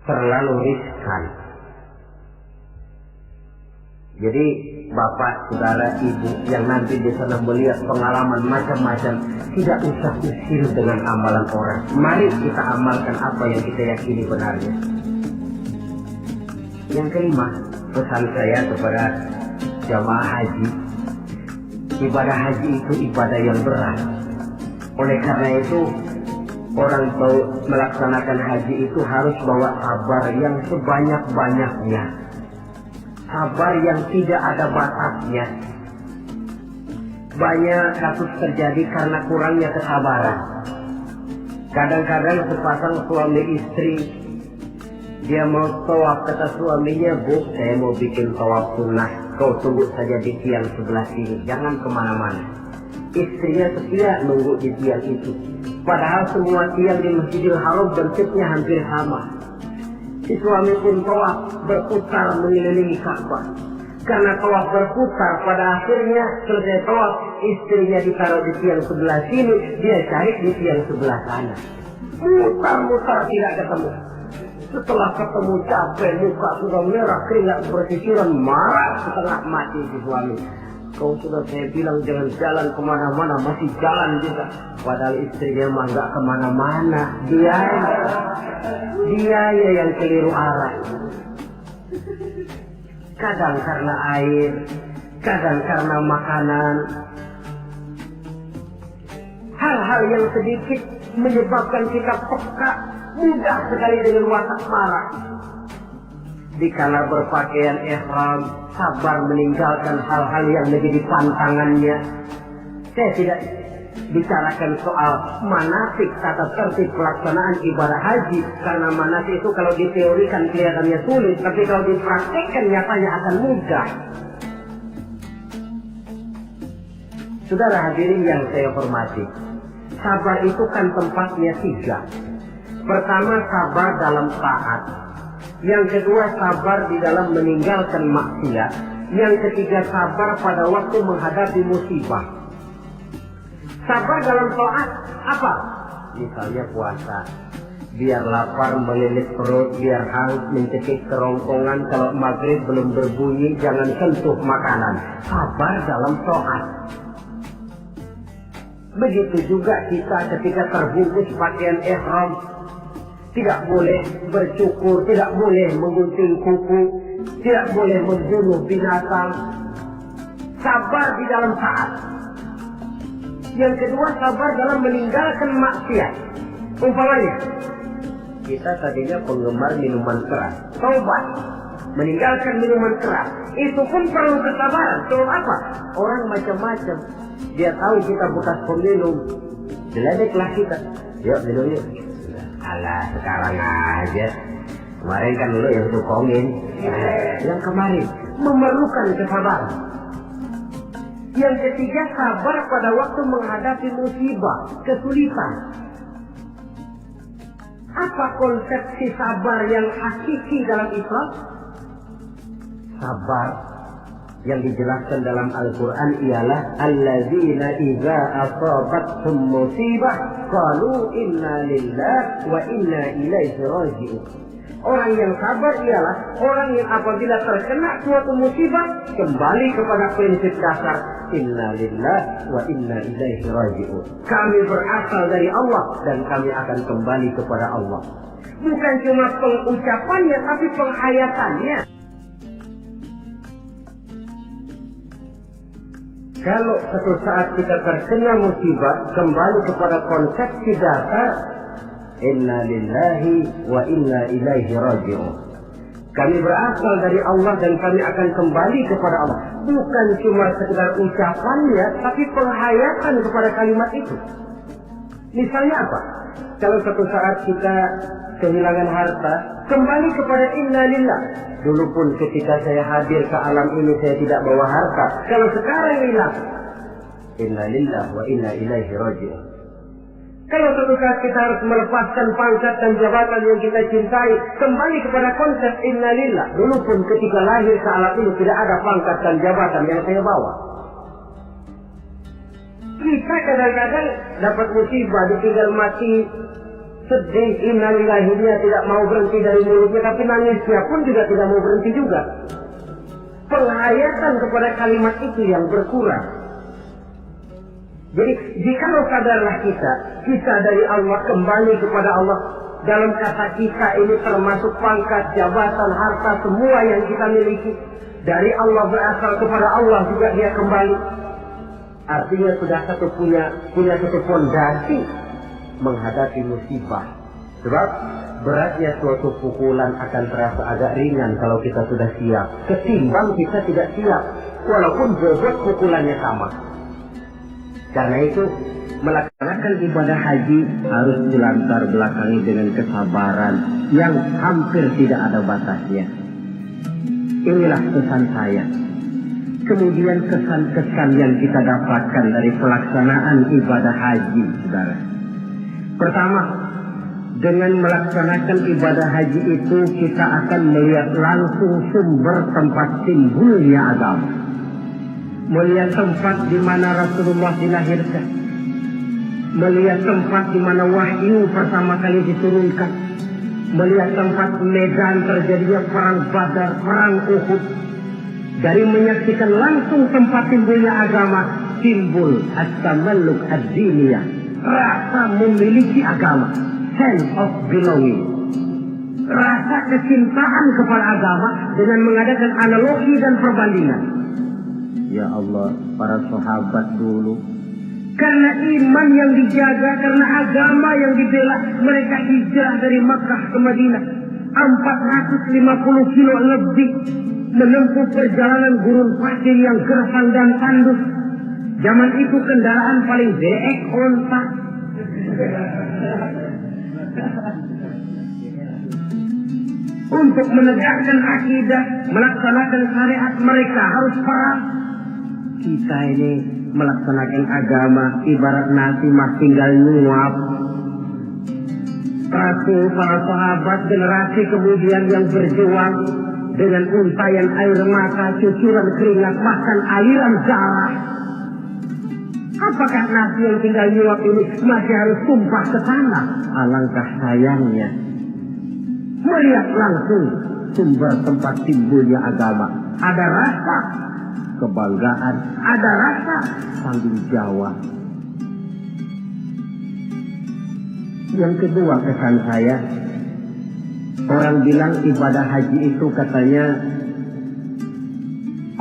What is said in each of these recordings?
terlalu riskan. Jadi bapak, saudara, ibu yang nanti di sana melihat pengalaman macam-macam, tidak usah usil dengan amalan orang. Mari kita amalkan apa yang kita yakini benarnya. Yang kelima, pesan saya kepada jamaah haji, ibadah haji itu ibadah yang berat. Oleh karena itu, orang tahu melaksanakan haji itu harus bawa sabar yang sebanyak-banyaknya. Sabar yang tidak ada batasnya. Banyak kasus terjadi karena kurangnya kesabaran. Kadang-kadang sepasang suami istri, dia mau tawaf, kata suaminya, "Bu, saya mau bikin tawaf sunnah, kau tunggu saja di tiang sebelah sini, jangan kemana-mana." Istrinya setia nunggu di tiang itu. Padahal semua tiang di Masjidil Haram bentuknya hampir sama. Si suami pun tawaf berputar mengelilingi Ka'bah. Karena tawaf berputar, pada akhirnya selesai tawaf, istrinya ditaruh di tiang sebelah sini, dia cari di tiang sebelah sana. Mutar-mutar tidak ketemu. Setelah ketemu capek, muka sudah merah, keringat bersisiran, marah setengah mati si suami. "Kau sudah saya bilang jangan jalan kemana-mana, masih jalan juga." Padahal istrinya mah nggak kemana-mana, dia yang keliru arah. Kadang karena air, kadang karena makanan. Hal-hal yang sedikit menyebabkan kita peka, mudah sekali dengan watak marah. Dikala berpakaian ihram, sabar meninggalkan hal-hal yang menjadi pantangannya. Saya tidak bicarakan soal manasik, tata tertib pelaksanaan ibadah haji, karena manasik itu kalau diteorikan kelihatannya sulit, tapi kalau dipraktikkan nyatanya akan mudah. Saudara hadirin yang saya hormati, sabar itu kan tempatnya 3. Pertama, sabar dalam taat. Yang kedua, sabar di dalam meninggalkan maksiat. Yang ketiga, sabar pada waktu menghadapi musibah. Sabar dalam taat apa? Misalnya puasa. Biar lapar melilit perut, biar haus mencekik kerongkongan, kalau maghrib belum berbunyi jangan sentuh makanan. Sabar dalam taat. Begitu juga kita ketika terbungkus pakaian ihram, tidak boleh bercukur, tidak boleh menggunting kuku, tidak boleh membunuh binatang. Sabar di dalam taat. Yang kedua, sabar dalam meninggalkan maksiat. Umpamanya, kita tadinya penggemar minuman keras, taubat, meninggalkan minuman keras, itu pun perlu kesabaran. Soal apa? Orang macam-macam. Dia tahu kita bekas peminum, diledeklah kita. Yuk minum yuk. Alah, sekarang aja. Kemarin kan lu yang tukongin. Yang kemarin memerlukan kesabaran. Yang ketiga, sabar pada waktu menghadapi musibah, kesulitan. Apa konsepsi sabar yang hakiki dalam Islam? Sabar yang dijelaskan dalam Al-Quran ialah alladzina idza asabathum musibah qalu inna lillahi wa inna ilaihi raji'un. Orang yang sabar ialah orang yang apabila terkena suatu musibah kembali kepada prinsip dasar inna lillahi wa inna ilaihi raji'un. Kami berasal dari Allah dan kami akan kembali kepada Allah. Bukan cuma pengucapannya tapi penghayatannya. Kalau suatu saat kita terkena musibah, kembali kepada konsepsi dasar inna lillahi wa inna ilaihi raji'un. Kami berasal dari Allah dan kami akan kembali kepada Allah. Bukan cuma sekedar ucapannya, tapi penghayatan kepada kalimat itu. Misalnya apa? Kalau suatu saat kita kehilangan harta, kembali kepada inna lillah. Dulu pun ketika saya hadir ke alam ini saya tidak bawa harta. Kalau sekarang hilang, inna lillah wa inna ilaihi raji'un. Kalau suatu saat kita harus melepaskan pangkat dan jabatan yang kita cintai, kembali kepada konsep inna lillah. Dulu pun ketika lahir ke alam ini tidak ada pangkat dan jabatan yang saya bawa. Kita kadang-kadang dapat musibah, ditinggal mati sedih, innalillahinya tidak mau berhenti dari mulutnya, tapi nangisnya pun juga tidak mau berhenti juga. Penghayatan kepada kalimat itu yang berkurang. Jadi jikalau sadarlah kita dari Allah kembali kepada Allah, dalam kata kita ini termasuk pangkat, jabatan, harta, semua yang kita miliki dari Allah berasal kepada Allah juga dia kembali. Artinya sudah punya satu fondasi menghadapi musibah. Sebab beratnya suatu pukulan akan terasa agak ringan kalau kita sudah siap, ketimbang kita tidak siap walaupun bobot pukulannya sama. Karena itu melaksanakan ibadah haji harus dilatar belakangi dengan kesabaran yang hampir tidak ada batasnya. Inilah pesan saya. Kemudian kesan-kesan yang kita dapatkan dari pelaksanaan ibadah haji, saudara. Pertama, dengan melaksanakan ibadah haji itu kita akan melihat langsung sumber tempat timbulnya agama. Melihat tempat di mana Rasulullah dilahirkan. Melihat tempat di mana wahyu pertama kali diturunkan. Melihat tempat medan terjadinya perang Badar, perang Uhud. Dari menyaksikan langsung tempat timbulnya agama, timbul at-tamalluk ad-diniyah, rasa memiliki agama, sense of belonging, rasa kecintaan kepada agama dengan mengadakan analogi dan perbandingan. Ya Allah, para sahabat dulu, karena iman yang dijaga, karena agama yang dibela, mereka hijrah dari Makkah ke Madinah 450 kilo lebih, menempuh perjalanan gurun pasir yang gersang dan tandus. Zaman itu kendaraan paling jelek onta. Untuk menegakkan akidah, melaksanakan syariat, mereka harus perang. Kita ini melaksanakan agama ibarat nasi mas tinggal nyuap. Para sahabat generasi kemudian yang berjuang dengan untayan air mata, cucuran keringat, bahkan aliran darah. Apakah nasi yang tinggal nyuap ini masih harus tumpah ke tanah? Alangkah sayangnya melihat langsung sumber tempat timbulnya agama. Ada rasa kebanggaan, ada rasa tanggung jawab. Yang kedua kesan saya, orang bilang ibadah haji itu katanya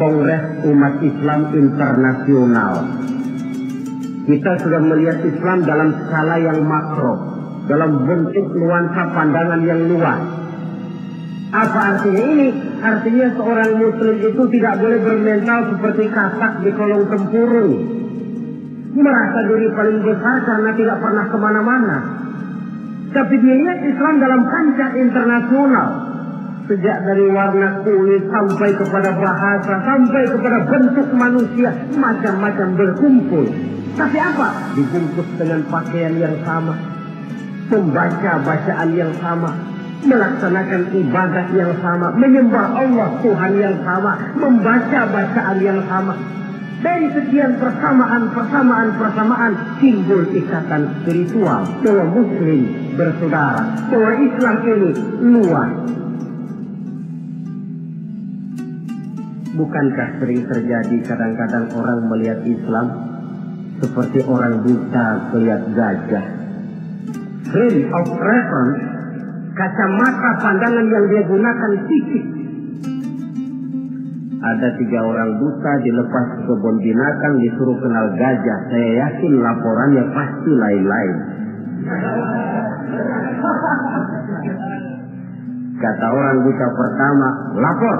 Kongres Umat Islam Internasional. Kita sudah melihat Islam dalam skala yang makro, dalam bentuk nuansa pandangan yang luas. Apa artinya ini? Artinya seorang muslim itu tidak boleh bermental seperti katak di kolong tempurung, merasa diri paling besar karena tidak pernah kemana-mana. Tapi dia lihat Islam dalam kancah internasional, sejak dari warna kulit sampai kepada bahasa, sampai kepada bentuk manusia, macam-macam berkumpul. Tapi apa? Dibungkus dengan pakaian yang sama, membaca bacaan yang sama, melaksanakan ibadah yang sama, menyembah Allah Tuhan yang sama, membaca bacaan yang sama. Dari sekian persamaan timbul ikatan spiritual bahwa muslim bersaudara, bahwa Islam ini luas. Bukankah sering terjadi kadang-kadang orang melihat Islam seperti orang buta melihat gajah? Frame of reference, kacamata pandangan yang dia gunakan titik. Ada 3 orang buta dilepas ke kebun binatang, disuruh kenal gajah. Saya yakin laporannya pasti lain-lain. Kata orang buta pertama, lapor.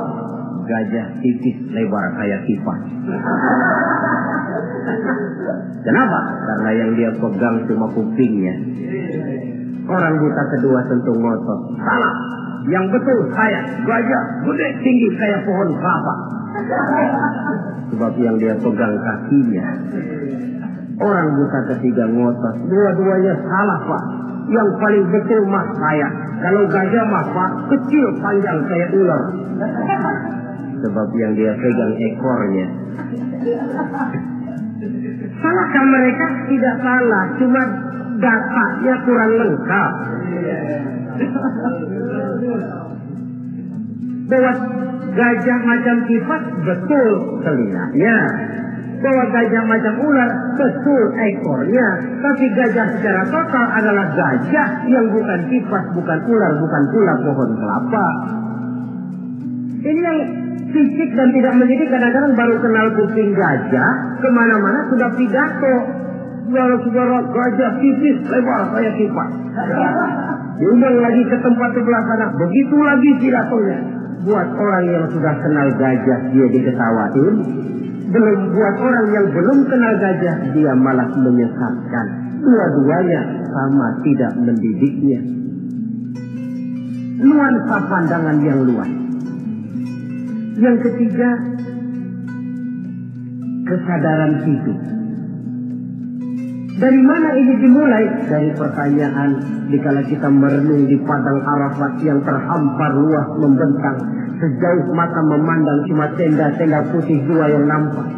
Gajah tipis lebar kayak kipas. Kenapa? Karena yang dia pegang cuma kupingnya. Orang buta kedua tentu ngotot. Salah. Yang betul saya, gajah gede tinggi kayak pohon kelapa. Sebab yang dia pegang kakinya. Orang buta ketiga ngotot. Dua-duanya salah, Pak. Yang paling betul mah saya. Kalau gajah mah Pak, kecil panjang kayak ular. Sebab yang dia pegang ekornya. Salahkah mereka? Tidak salah. Cuma datanya kurang lengkap. Bahwa gajah macam kipas, betul telinganya. Bahwa gajah macam ular, betul ekornya. Tapi gajah secara total adalah gajah yang bukan kipas, bukan ular, bukan pula pohon kelapa. Ini yang fisik dan tidak mendidik. Kadang-kadang baru kenal kuping gajah, kemana-mana sudah pidato. Saudara-saudara, gajah tipis, lebar kayak kipas. Diundang lagi ke tempat sebelah sana, begitu lagi pidatonya. Buat orang yang sudah kenal gajah, dia diketawain. Belum buat orang yang belum kenal gajah, dia malah menyesatkan. Dua-duanya sama tidak mendidiknya. Nuansa pandangan yang luas. Yang ketiga, kesadaran hidup. Dari mana ini dimulai? Dari pertanyaan dikala kita merenung di padang Arafat yang terhampar luas membentang, sejauh mata memandang cuma tenda-tenda putih dua yang nampak.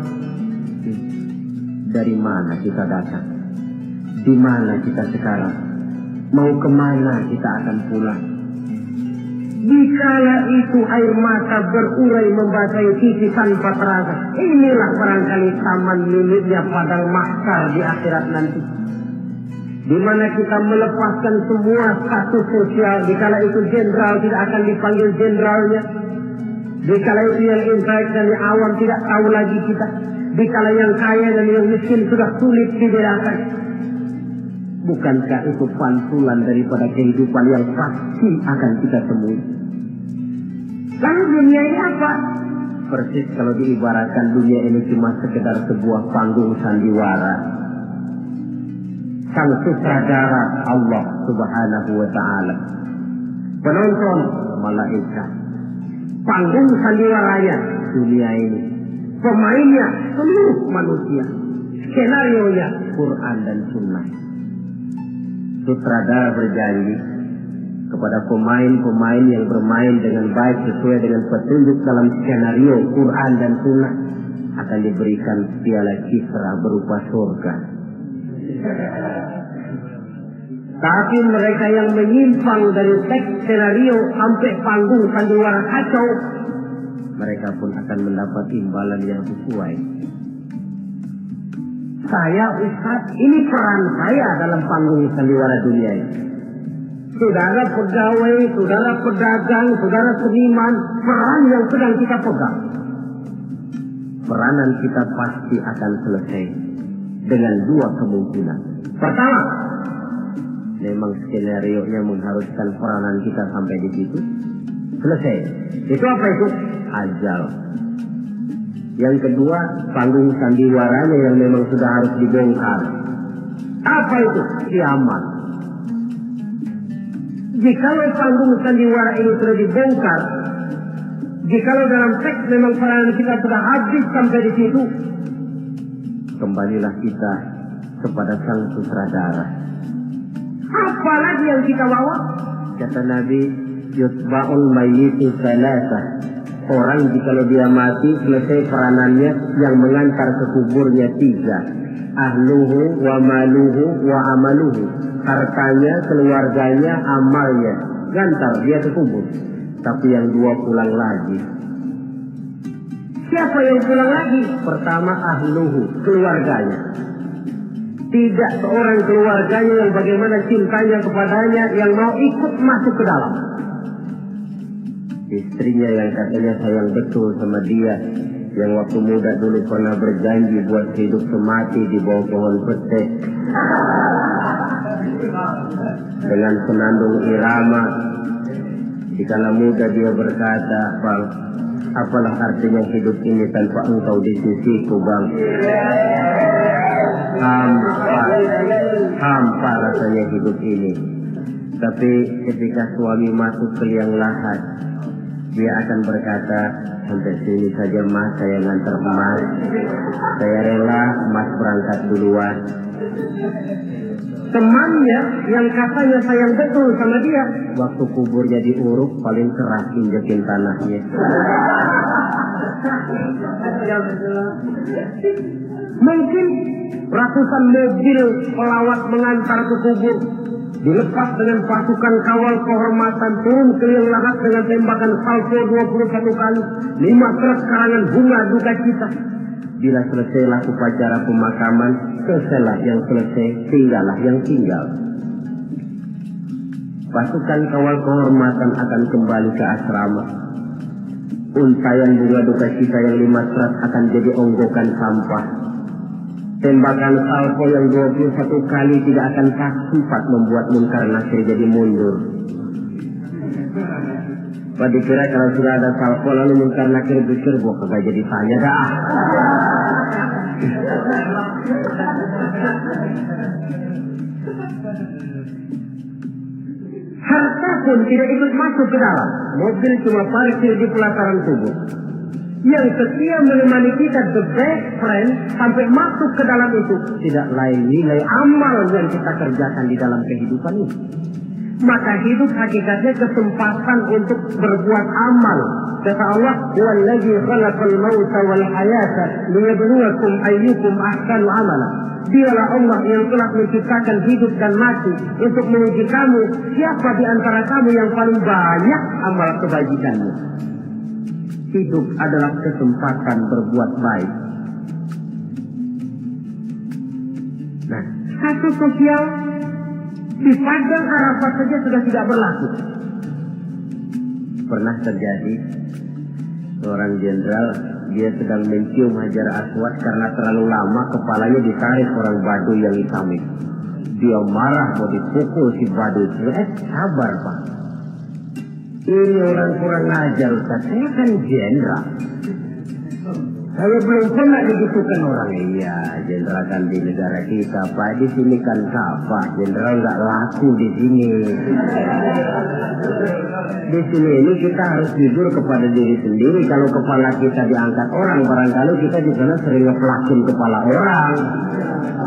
Dari mana kita datang? Di mana kita sekarang? Mau kemana kita akan pulang? Dikala itu air mata berurai membasahi pipi tanpa terasa. Inilah barangkali taman miliknya padang mahsyar di akhirat nanti. Di mana kita melepaskan semua status sosial. Dikala itu jenderal tidak akan dipanggil jenderalnya. Dikala itu yang intelek dan yang awam tidak tahu lagi kita. Dikala yang kaya dan yang miskin sudah sulit dibedakan. Bukankah itu pantulan daripada kehidupan yang pasti akan kita temui? Lalu dunia ini apa? Persis kalau diibaratkan dunia ini cuma sekedar sebuah panggung sandiwara. Sang sutradara Allah Subhanahu wa ta'ala. Penonton malaikat. Panggung sandiwaranya dunia ini. Pemainnya seluruh manusia. Skenario-nya Quran dan Sunnah. Sutradara berjanji kepada pemain-pemain yang bermain dengan baik sesuai dengan petunjuk dalam skenario Quran dan Sunnah akan diberikan piala Kisra berupa surga. Tapi mereka yang menyimpang dari teks skenario sampai panggung sandiwara kacau, mereka pun akan mendapat imbalan yang sesuai. Saya Ustaz, ini peran saya dalam panggung sandiwara dunia ini. Saudara pegawai, saudara pedagang, saudara seniman, peran yang sedang kita pegang. Peranan kita pasti akan selesai dengan dua kemungkinan. Pertama, memang skenario-nya mengharuskan peranan kita sampai di situ. Selesai. Itu apa itu? Ajal. Yang kedua, panggung sandiwaranya yang memang sudah harus dibongkar. Apa itu? Kiamat. Jikalau panggung sandiwara ini sudah dibongkar, jikalau dalam teks memang peranan kita sudah habis sampai di situ, kembalilah kita kepada sang sutradara. Apalagi yang kita bawa? Kata Nabi, yutba'ul mayyitu salasah. Orang jikalau dia mati, selesai peranannya, yang mengantar ke kuburnya tiga. Ahluhu wa maluhu wa amaluhu. Hartanya, keluarganya, amalnya. Gantar dia ke kubur. Tapi yang dua pulang lagi. Siapa yang pulang lagi? Pertama ahluhu, keluarganya. Tidak seorang keluarganya yang bagaimana cintanya kepadanya yang mau ikut masuk ke dalam. Istrinya yang katanya sayang betul sama dia, yang waktu muda dulu pernah berjanji buat hidup semati di bawah pohon pete dengan senandung irama. Dikala muda dia berkata, Bang, apalah artinya hidup ini tanpa engkau di sisiku, Bang? Hampa rasanya hidup ini. Tapi ketika suami masuk ke liang lahat, dia akan berkata, sampai sini saja Mas, saya ngantar Mas. Saya rela Mas berangkat duluan. Temannya yang katanya sayang betul sama dia, waktu kuburnya diuruk paling keras injekin tanahnya. Mungkin ratusan mobil pelawat mengantar ke kubur dilepas dengan pasukan kawal kehormatan turun ke liang lahat dengan tembakan salvo 21 kali, 5 truk karangan bunga duka cita. Bila selesailah upacara pemakaman, selesailah yang selesai, tinggallah yang tinggal. Pasukan kawal kehormatan akan kembali ke asrama. Untayan bunga duka cita yang 5 truk akan jadi onggokan sampah. Tembakan salvo yang 21 kali tidak akan sempat membuat Munkar Nakir jadi mundur. Pak dikira kalau sudah ada salvo lalu Munkar Nakir pikir gua kagak jadi tanya dah. Harta pun tidak ikut masuk ke dalam. Mobil cuma parkir di pelataran tubuh. Yang setia menemani kita, the best friend, sampai masuk ke dalam itu tidak lain nilai amal yang kita kerjakan di dalam kehidupan ini. Maka hidup hakikatnya kesempatan untuk berbuat amal. Kata Allah, "Wallazi khalaqal mauta wal hayata liyabluwakum ayyukum ahsanu amala." Dialah Allah yang telah menciptakan hidup dan mati untuk menguji kamu, siapa di antara kamu yang paling banyak amal kebajikannya. Hidup adalah kesempatan berbuat baik. Nah, status sosial di Padang Arafah saja sudah tidak berlaku. Pernah terjadi seorang jenderal, dia sedang mencium Hajar Aswad karena terlalu lama kepalanya ditarik orang Baduy yang hitam itu. Dia marah mau dipukul si Baduy itu. Sabar Pak. Ini orang kurang ajar Ustaz. Saya kan jenderal. Saya belum pernah digitukan orang. Iya, jenderal kan di negara kita Pak. Di sini kan Pak. Jenderal nggak laku di sini. Di sini ini kita harus jujur kepada diri sendiri. Kalau kepala kita diangkat orang, barangkali kita di sana sering ngeplakin kepala orang.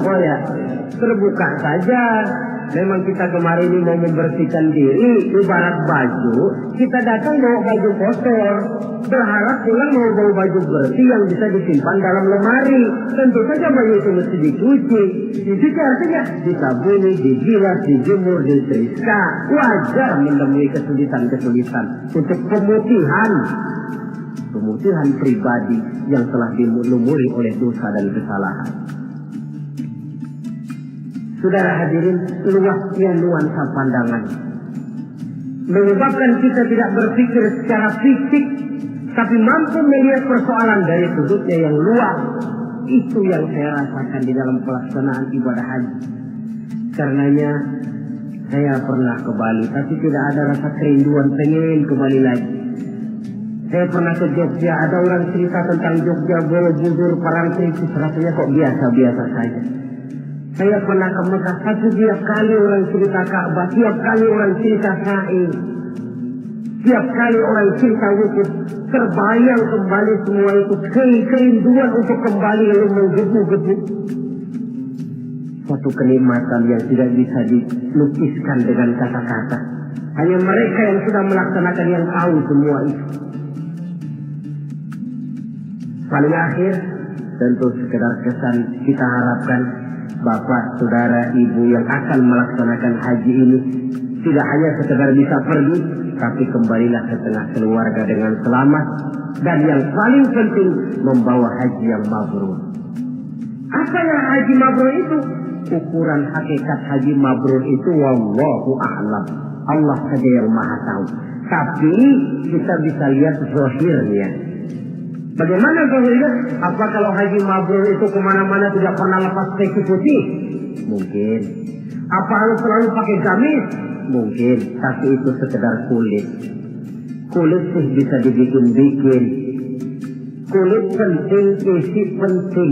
Oh ya, terbuka saja. Memang kita kemarin ini mau membersihkan diri, ibarat baju, kita datang bawa baju kotor, berharap pulang mau bawa baju bersih yang bisa disimpan dalam lemari. Tentu saja baju itu mesti dicuci. Dicuci artinya disabuni, dibilas, dijemur, disetrika. Wajar menemui kesulitan-kesulitan untuk pemutihan pribadi yang telah dilumuri oleh dosa dan kesalahan. Saudara hadirin, luasnya nuansa pandangan menyebabkan kita tidak berpikir secara fisik, tapi mampu melihat persoalan dari sudutnya yang luas. Itu yang saya rasakan di dalam pelaksanaan ibadah haji. Karenanya saya pernah ke Bali, tapi tidak ada rasa kerinduan pengen ke Bali lagi. Saya pernah ke Jogja, ada orang cerita tentang Jogja, Borobudur, Parangtritis, rasanya kok biasa-biasa saja. Saya pernah ke Mekah, tapi tiap kali orang cerita Ka'bah, tiap kali orang cerita Sa'i, tiap kali orang cerita wukuf, terbayang kembali semua itu, kerinduan untuk kembali lalu menggebu-gebu. Suatu kenikmatan yang tidak bisa dilukiskan dengan kata-kata. Hanya mereka yang sudah melaksanakan yang tahu semua itu. Paling akhir, tentu sekedar kesan kita harapkan Bapak, Saudara, Ibu yang akan melaksanakan haji ini tidak hanya sekedar bisa pergi, tapi kembalilah ke tengah keluarga dengan selamat, dan yang paling penting membawa haji yang mabrur. Apa yang haji mabrur itu? Ukuran hakikat haji mabrur itu wallahu a'lam. Allah saja yang maha tahu. Tapi kita bisa lihat zahirnya. Bagaimana zahirnya? Apa kalau haji mabrur itu kemana-mana tidak pernah lepas peci putih? Mungkin. Apa harus selalu pakai gamis? Mungkin. Tapi itu sekedar kulit. Kulit sih bisa dibikin-bikin. Kulit penting, isi penting.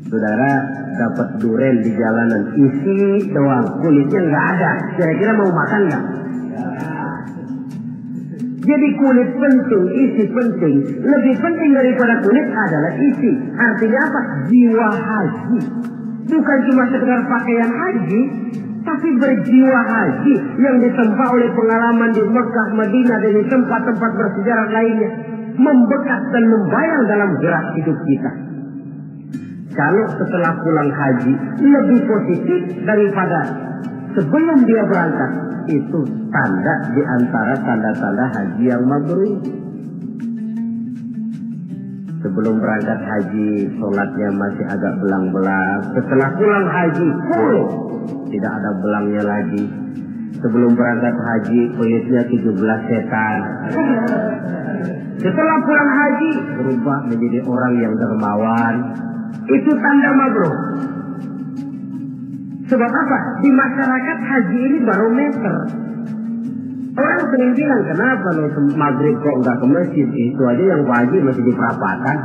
Saudara dapat duren di jalanan, isi doang, kulitnya nggak ada. Kira-kira mau makan nggak? Jadi kulit penting, isi penting. Lebih penting daripada kulit adalah isi. Artinya apa? Jiwa haji. Bukan cuma sekedar pakaian haji, tapi berjiwa haji yang ditempa oleh pengalaman di Mekah, Madinah, dan di tempat-tempat bersejarah lainnya. Membekas dan membayang dalam gerak hidup kita. Kalau setelah pulang haji lebih positif daripada sebelum dia berangkat, itu tanda di antara tanda-tanda haji yang mabrur. Sebelum berangkat haji, sholatnya masih agak belang-belang. Setelah pulang haji, full, tidak ada belangnya lagi. Sebelum berangkat haji, kulitnya 17 setan. Setelah pulang haji, berubah menjadi orang yang dermawan. Itu tanda mabrur. Sebab apa? Di masyarakat haji ini barometer. Orang sering bilang, kenapa lo maghrib kok nggak ke masjid? Itu aja yang wajib masih di perapatan.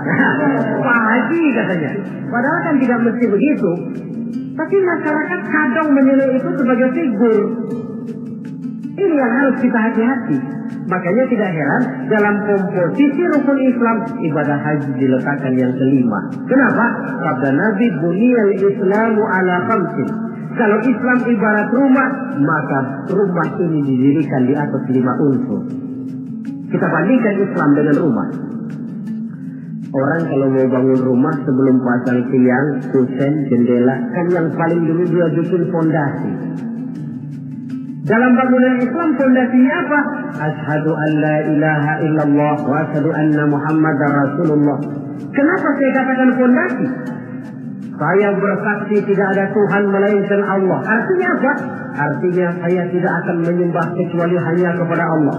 Pak Haji katanya. Padahal kan tidak mesti begitu. Tapi masyarakat kadang menilai itu sebagai figur. Ini yang harus kita hati-hati. Makanya tidak heran dalam komposisi rukun Islam, ibadah haji diletakkan yang kelima. Kenapa? Sabda Nabi, buniyal Islamu ala khamsin. Kalau Islam ibarat rumah, maka rumah ini didirikan di atas 5 unsur. Kita bandingkan Islam dengan rumah. Orang kalau mau bangun rumah sebelum pasang tiang, kusen, jendela, kan yang paling dulu dia bikin fondasi. Dalam bangunan Islam fondasinya apa? Asyhadu an la ilaha illallah wa asyhadu anna Muhammadar Rasulullah. Kenapa saya katakan fondasi? Saya bersaksi tidak ada Tuhan melainkan Allah. Artinya apa? Artinya saya tidak akan menyembah kecuali hanya kepada Allah.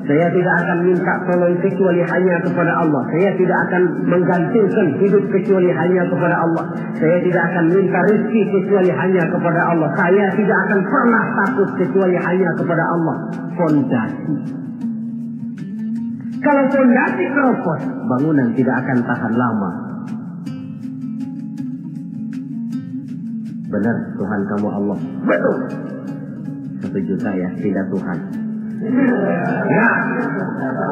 Saya tidak akan minta tolong kecuali hanya kepada Allah. Saya tidak akan menggantungkan hidup kecuali hanya kepada Allah. Saya tidak akan minta rezeki kecuali hanya kepada Allah. Saya tidak akan pernah takut kecuali hanya kepada Allah. Fondasi. Kalau fondasi keropos, bangunan tidak akan tahan lama. Benar, Tuhan kamu Allah. Betul. 1 juta ya, tidak Tuhan. Ya,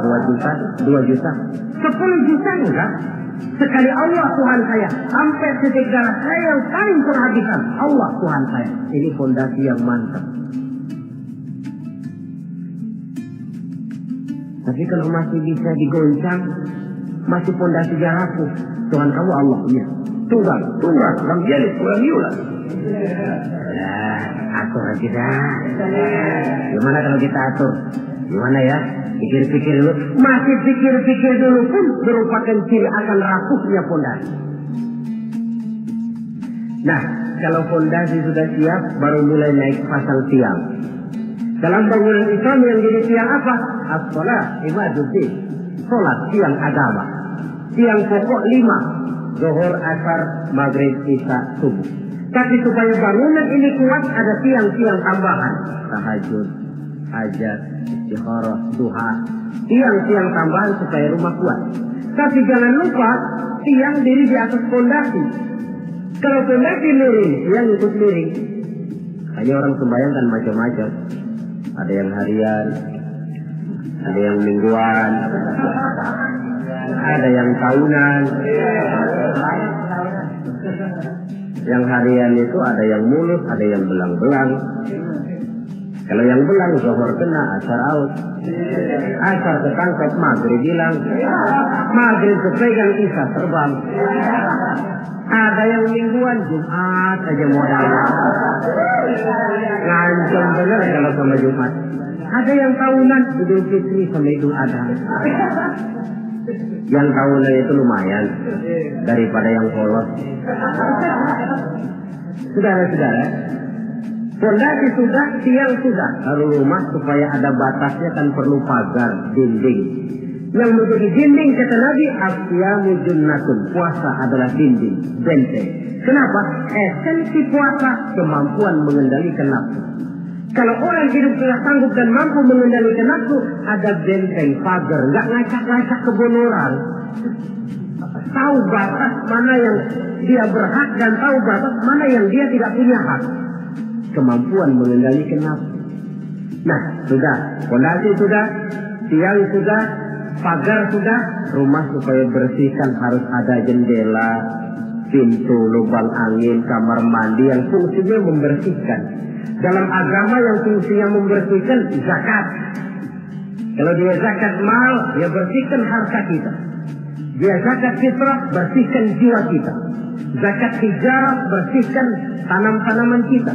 2 juta, 10 juta enggak. Sekali Allah Tuhan saya, sampai titik darah saya yang paling terhabiskan, Allah Tuhan saya. Ini fondasi yang mantap. Tapi kalau masih bisa digoncang, masih fondasinya rapuh, Tuhan kamu Allah, iya. Tunggal, Bang Jeli, kurang yulah. Ya, atur aja dah. Gimana kalau kita atur? Gimana ya? Pikir-pikir dulu. Masih pikir-pikir dulu pun merupakan ciri akan rapuhnya fondasi. Nah, kalau fondasi sudah siap, baru mulai naik pasang tiang. Dalam bangunan Islam yang jadi tiang apa? As-shalah, ibaduddin. Sholat, tiang agama. Tiang pokok 5. Zuhur, asar, maghrib, isya, subuh. Tapi supaya bangunan ini kuat ada tiang-tiang tambahan. Tahajud, hajat, istikharah, duha. Tiang-tiang tambahan supaya rumah kuat. Tapi jangan lupa tiang diri di atas fondasi. Kalau fondasi miring, tiang ikut miring. Hanya orang sembahyang kan macam-macam. Ada yang harian, ada yang mingguan, ada yang tahunan. Yang harian itu ada yang mulus, ada yang belang-belang. Kalau yang belang, zuhur kena, asar out. Asar ketangkap, maghrib hilang. Maghrib kepegang, isya terbang. Ada yang mingguan, Jumat aja modal. Ngancam bener kalau sama Jumat. Ada yang tahunan, Idul Fitri sama Idul Adha. Yang tahunan itu lumayan daripada yang polos. Saudara-saudara, fondasi sudah, tiang sudah. Lalu rumah supaya ada batasnya kan perlu pagar, dinding. Yang menjadi dinding kata Nabi, asyamu junnatun. Puasa adalah dinding, benteng. Kenapa? Esensi puasa kemampuan mengendalikan nafsu. Kalau orang hidup sudah sanggup dan mampu mengendalikan nafsu, ada benteng, pagar, nggak ngacak-ngacak kebun orang. Tahu batas mana yang dia berhak dan tahu batas mana yang dia tidak punya hak. Kemampuan mengendalikan nafsu. Nah, sudah, fondasi sudah, tiang sudah, pagar sudah, rumah supaya bersihkan harus ada jendela, pintu, lubang angin, kamar mandi yang fungsinya membersihkan. Dalam agama yang fungsinya membersihkan zakat. Kalau dia zakat mal, dia bersihkan harta kita. Dia zakat fitrah, bersihkan jiwa kita. Zakat tijarah, bersihkan tanam-tanaman kita.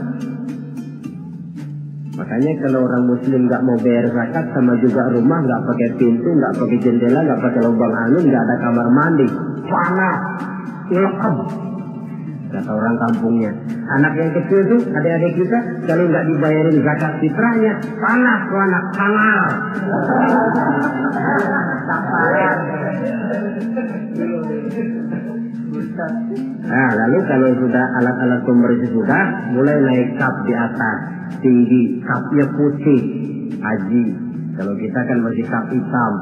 Makanya kalau orang muslim nggak mau bayar zakat, sama juga rumah nggak pakai pintu, nggak pakai jendela, nggak pakai lubang angin, nggak ada kamar mandi, panas, lekam. Kata orang kampungnya, anak yang kecil tuh, adik-adik kita, kalau nggak dibayarin zakat fitrahnya, panas tuh anak, sangar. Nah, lalu kalau sudah alat-alat pembersih sudah, mulai naik kap di atas, tinggi, kapnya putih, haji. Kalau kita kan masih kap hitam.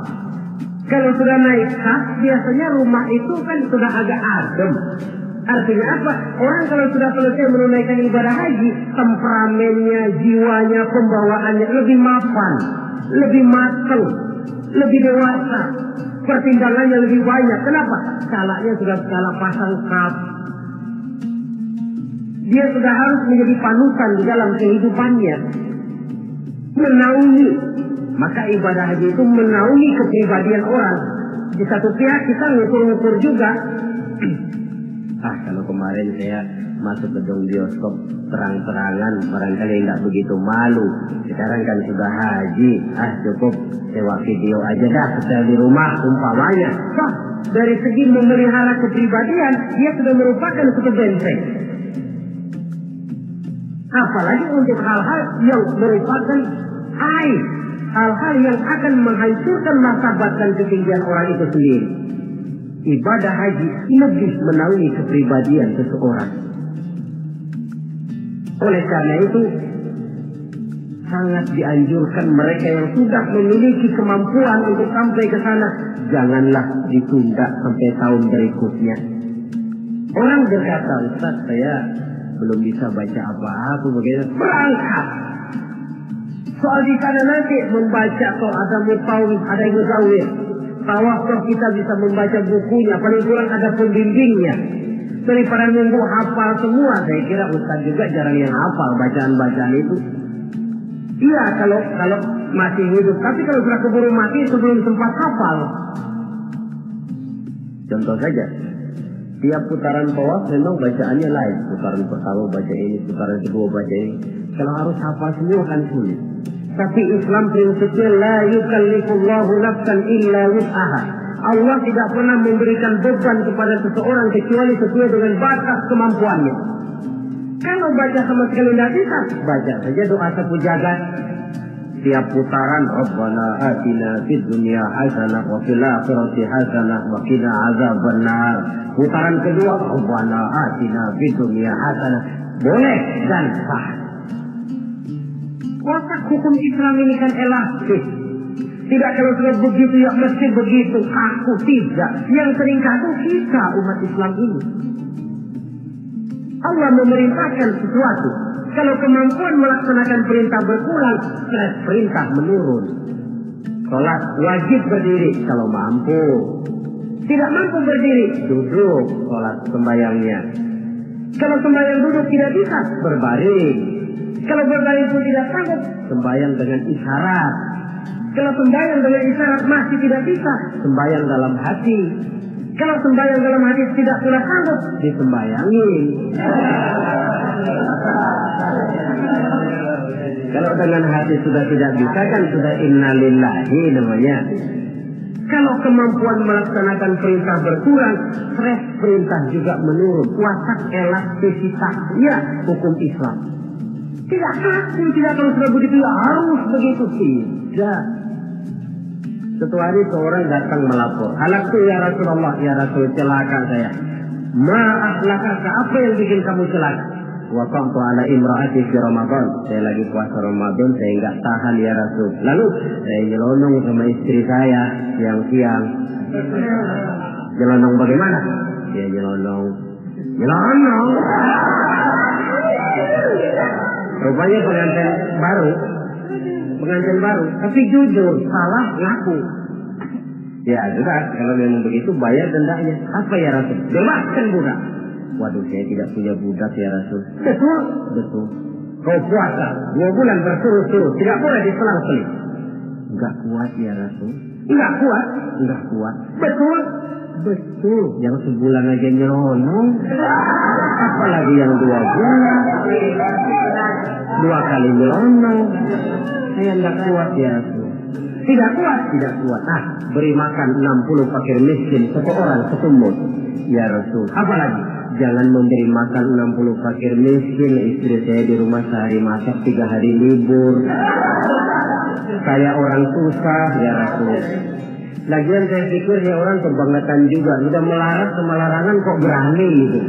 Kalau sudah naik kap, biasanya rumah itu kan sudah agak adem. Artinya apa? Orang kalau sudah selesai menunaikan ibadah haji, temperamennya, jiwanya, pembawaannya lebih mapan, lebih matang, lebih dewasa. Pertimbangannya lebih banyak. Kenapa? Skalanya sudah skala pasang kap. Dia sudah harus menjadi panutan di dalam kehidupannya. Menaungi. Maka ibadah haji itu menaungi kepribadian orang. Di satu pihak kita ngukur-ngukur juga. Kalau kemarin saya masuk gedung bioskop terang-terangan, barangkali nggak begitu malu. Sekarang kan sudah haji, cukup sewa video aja dah, setel di rumah umpamanya. Dari segi memelihara kepribadian, dia sudah merupakan satu benteng. Apalagi untuk hal-hal yang merupakan aib, hal-hal yang akan menghancurkan martabat dan ketinggian orang itu sendiri. Ibadah haji lebih menaungi kepribadian seseorang. Oleh karena itu, sangat dianjurkan mereka yang sudah memiliki kemampuan untuk sampai ke sana, janganlah ditunda sampai tahun berikutnya. Orang berkata, Ustaz, saya belum bisa baca apa-apa, bagaimana? Berangkat. Soal di sana nanti membaca, kalau ada mutawif, ada yang mutawif. Tawaf kita bisa membaca bukunya, paling kurang ada pembimbingnya. Daripada nunggu hafal semua, saya kira Ustaz juga jarang yang hafal bacaan-bacaan itu. Iya, kalau masih hidup. Tapi kalau sudah keburu mati sebelum sempat hafal. Contoh saja, tiap putaran tawaf memang bacaannya lain. Putaran pertama baca ini, putaran kedua baca ini. Kalau harus hafal semua kan sulit. Tapi Islam prinsipnya la yukallifullahu nafsan illa wus'aha. Allah tidak pernah memberikan beban kepada seseorang kecuali sesuai dengan batas kemampuannya. Kalau baca sama sekali tidak bisa, baca saja doa sapu jagat. Tiap putaran, Rabbana atina fid dunya hasanah wa fil akhirati hasanah wa qina azabannar. Putaran kedua, Rabbana atina fid dunya hasanah. Boleh dan sah. Kotak hukum Islam ini kan elastis. Tidak kalau sudah begitu ya mesti begitu. Aku tidak. Yang sering kaku kita umat Islam ini. Allah memerintahkan sesuatu. Kalau kemampuan melaksanakan perintah berkurang, stres perintah menurun. Sholat wajib berdiri kalau mampu. Tidak mampu berdiri, duduk sholat sembahyangnya. Kalau sembahyang duduk tidak bisa, berbaring. Kalau berbaring pun tidak sanggup, sembahyang dengan isyarat. Kalau sembahyang dengan isyarat masih tidak bisa, sembahyang dalam hati. Kalau sembahyang dalam hati tidak pula sanggup, disembayangin. Kalau dengan hati sudah tidak bisa kan sudah innalillahi namanya. Kalau kemampuan melaksanakan perintah berkurang, stres perintah juga menurun. Watak elastisitas, ya hukum Islam. Tidak kaku, tidak kalau sudah begitu ya harus begitu, tidak. Suatu hari seorang datang melapor, halaktu ya Rasulullah, ya Rasul, celaka saya. Ma'ahlakaka, apa yang bikin kamu celaka? Waqamtu ala imra'ati fi Ramadan. Saya lagi puasa Ramadan, saya enggak tahan ya Rasul. Lalu saya nyelonong sama istri saya siang-siang. Nyelonong bagaimana? Ya nyelonong. Rupanya pengantin baru, tapi jujur, salah ngaku. Ya sudah, kalau memang begitu bayar dendanya. Apa ya Rasul? Bebaskan budak. Waduh, saya tidak punya budak ya Rasul. Betul. Kau puasa 2 bulan berturut-turut, tidak boleh diselang-seling. Enggak kuat ya Rasul. Enggak kuat. Betul. Betul, yang sebulan aja nyelonong, apalagi yang 2 bulan, 2 kali nyelonong. Saya nggak kuat ya Rasul. Tidak kuat. Ah, beri makan 60 fakir miskin, 1 orang 1 mud. Ya Rasul, apalagi? Jangan memberi makan 60 fakir miskin. Istri saya di rumah sehari masak, 3 hari libur. Saya orang susah ya Rasul. Lagian saya pikir ya orang kebangetan juga. Udah melarat sama larangan kok berani gitu.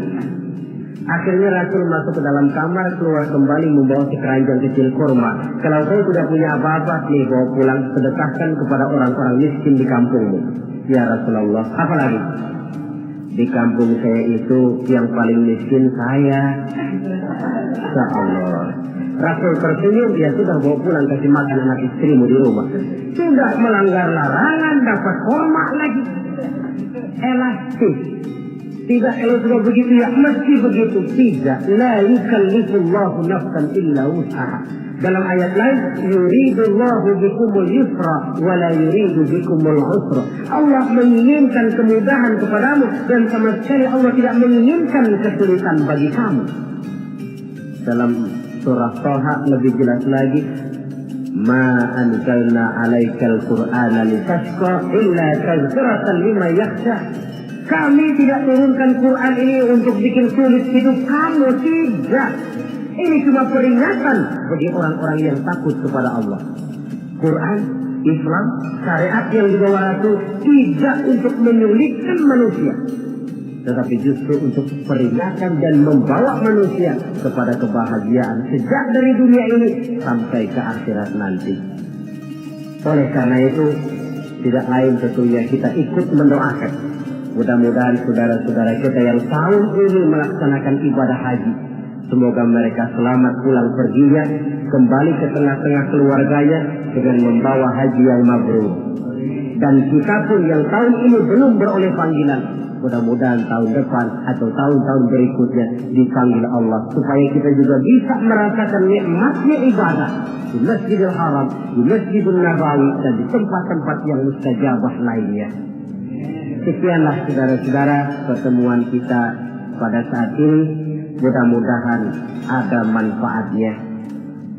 Akhirnya Rasul masuk ke dalam kamar, keluar kembali membawa sekeranjang kecil kurma. Kalau saya tidak punya apa-apa nih, bawa pulang, sedekahkan kepada orang-orang miskin di kampungmu. Ya Rasulullah, apalagi? Di kampung saya itu yang paling miskin saya. Ya Allah. Rasul tersenyum, ya sudah bawa pulang kasih makan anak istrimu di rumah. Sudah melanggar larangan, dapat kurma lagi. Elastis. Tidak, kalau sudah begitu ya mesti begitu. Tidak. La yukallifullahu nafsan illa wus'aha. Dalam ayat lain, yuridullahu bikumul yusra wa la yuridu bikumul usra. Allah menginginkan kemudahan kepadamu dan sama sekali Allah tidak menginginkan kesulitan bagi kamu. Dalam surah Thaha lebih jelas lagi, ma anzalna 'alaikal qur'ana litashqa illa tadhkiratan liman yakhsha. Kami tidak turunkan Quran ini untuk bikin sulit hidup kamu, tidak. Ini cuma peringatan bagi orang-orang yang takut kepada Allah. Quran, Islam, syariat yang dibawa Rasul tidak untuk menyulitkan manusia, tetapi justru untuk peringatan dan membawa manusia kepada kebahagiaan sejak dari dunia ini sampai ke akhirat nanti. Oleh karena itu, tidak lain tentunya kita ikut mendoakan. Mudah-mudahan saudara-saudara kita yang tahun ini melaksanakan ibadah haji, semoga mereka selamat pulang perginya, kembali ke tengah-tengah keluarganya dengan membawa haji yang mabrur. Dan kita pun yang tahun ini belum beroleh panggilan, mudah-mudahan tahun depan atau tahun-tahun berikutnya dipanggil Allah, supaya kita juga bisa merasakan nikmatnya ibadah di Masjidil Haram, di Masjidil Nabawi, dan di tempat-tempat yang mustajabah lainnya. Sekianlah saudara-saudara pertemuan kita pada saat ini. Mudah-mudahan ada manfaatnya.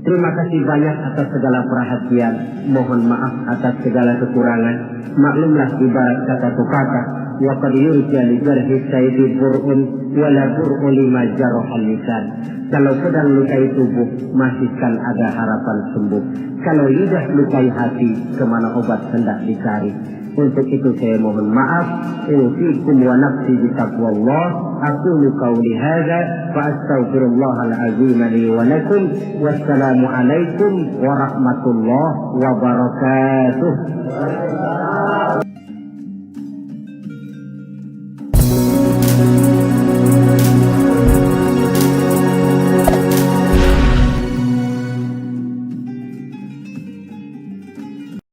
Terima kasih banyak atas segala perhatian. Mohon maaf atas segala kekurangan. Maklumlah ibarat kata pepatah, wa qad yurja li jarhi saydi bur'un wa la bur'u lima jarahal lisan. Kalau sedang lukai tubuh, masih kan ada harapan sembuh. Kalau lidah lukai hati, kemana obat hendak dicari. Untuk itu saya mohon maaf. Usikum wa nafsi bitaqwallah. Aqulu qawli hadza fa astaghfirullahal azim li wa lakum. Wassalamu alaikum warahmatullahi wabarakatuh.